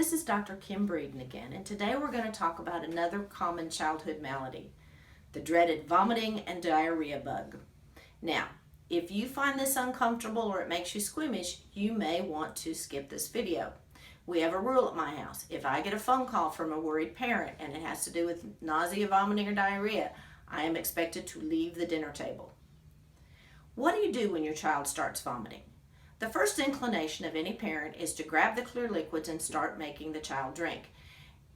this is Dr. Kim Breeden again, and today we're going to talk about another common childhood malady, the dreaded vomiting and diarrhea bug. Now, if you find this uncomfortable or it makes you squeamish, you may want to skip this video. We have a rule at my house. If I get a phone call from a worried parent and it has to do with nausea, vomiting, or diarrhea, I am expected to leave the dinner table. What do you do when your child starts vomiting? The first inclination of any parent is to grab the clear liquids and start making the child drink.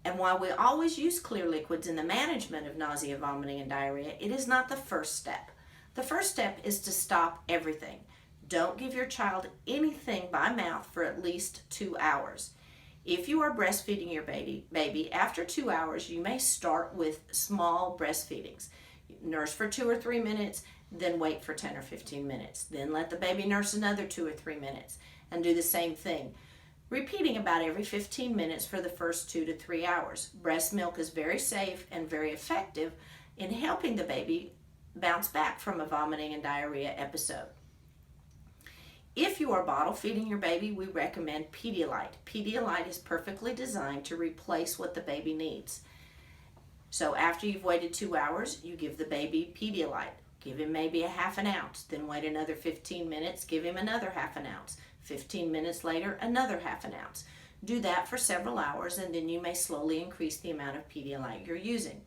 And while we always use clear liquids in the management of nausea, vomiting, and diarrhea, it is not the first step. The first step is to stop everything. Don't give your child anything by mouth for at least 2 hours. If you are breastfeeding your baby, after 2 hours, you may start with small breastfeedings. Nurse for 2 or 3 minutes, then wait for 10 or 15 minutes. Then let the baby nurse another 2 or 3 minutes and do the same thing, repeating about every 15 minutes for the first 2 to 3 hours. Breast milk is very safe and very effective in helping the baby bounce back from a vomiting and diarrhea episode. If you are bottle feeding your baby, we recommend Pedialyte. Pedialyte is perfectly designed to replace what the baby needs. So after you've waited 2 hours, you give the baby Pedialyte. Give him maybe a half an ounce, then wait another 15 minutes, give him another half an ounce. 15 minutes later, another half an ounce. Do that for several hours, and then you may slowly increase the amount of Pedialyte you're using.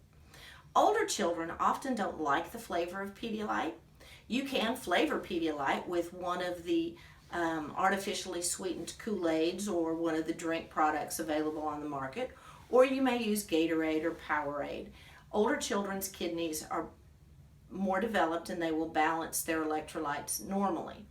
Older children often don't like the flavor of Pedialyte. You can flavor Pedialyte with one of the artificially sweetened Kool-Aids or one of the drink products available on the market, or you may use Gatorade or Powerade. Older children's kidneys are more developed and they will balance their electrolytes normally.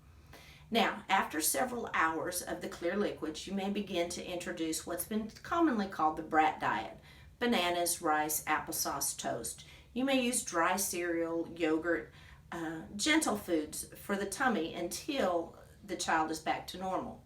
Now, after several hours of the clear liquids, you may begin to introduce what's been commonly called the brat diet: bananas, rice, applesauce, toast. You may use dry cereal, yogurt, gentle foods for the tummy until the child is back to normal.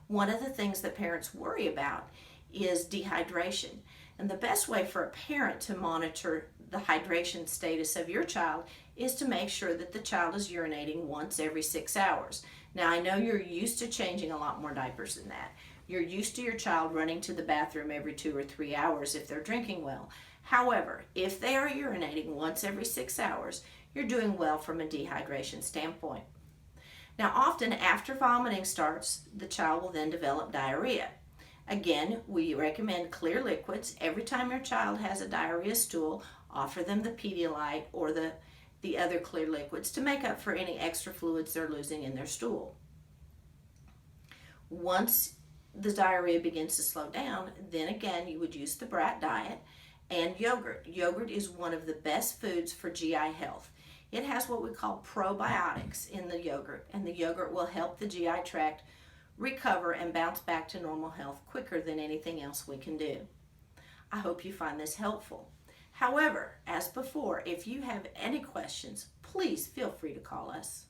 One of the things that parents worry about is dehydration. And the best way for a parent to monitor the hydration status of your child is to make sure that the child is urinating once every 6 hours. Now, I know you're used to changing a lot more diapers than that. You're used to your child running to the bathroom every 2 or 3 hours if they're drinking well. However, if they are urinating once every 6 hours, you're doing well from a dehydration standpoint. Now, often after vomiting starts, the child will then develop diarrhea. Again, we recommend clear liquids. Every time your child has a diarrhea stool, offer them the Pedialyte or the other clear liquids to make up for any extra fluids they're losing in their stool. Once the diarrhea begins to slow down, then again you would use the brat diet and yogurt. Yogurt is one of the best foods for GI health. It has what we call probiotics in the yogurt, and the yogurt will help the GI tract recover and bounce back to normal health quicker than anything else we can do. I hope you find this helpful. However, as before, if you have any questions, please feel free to call us.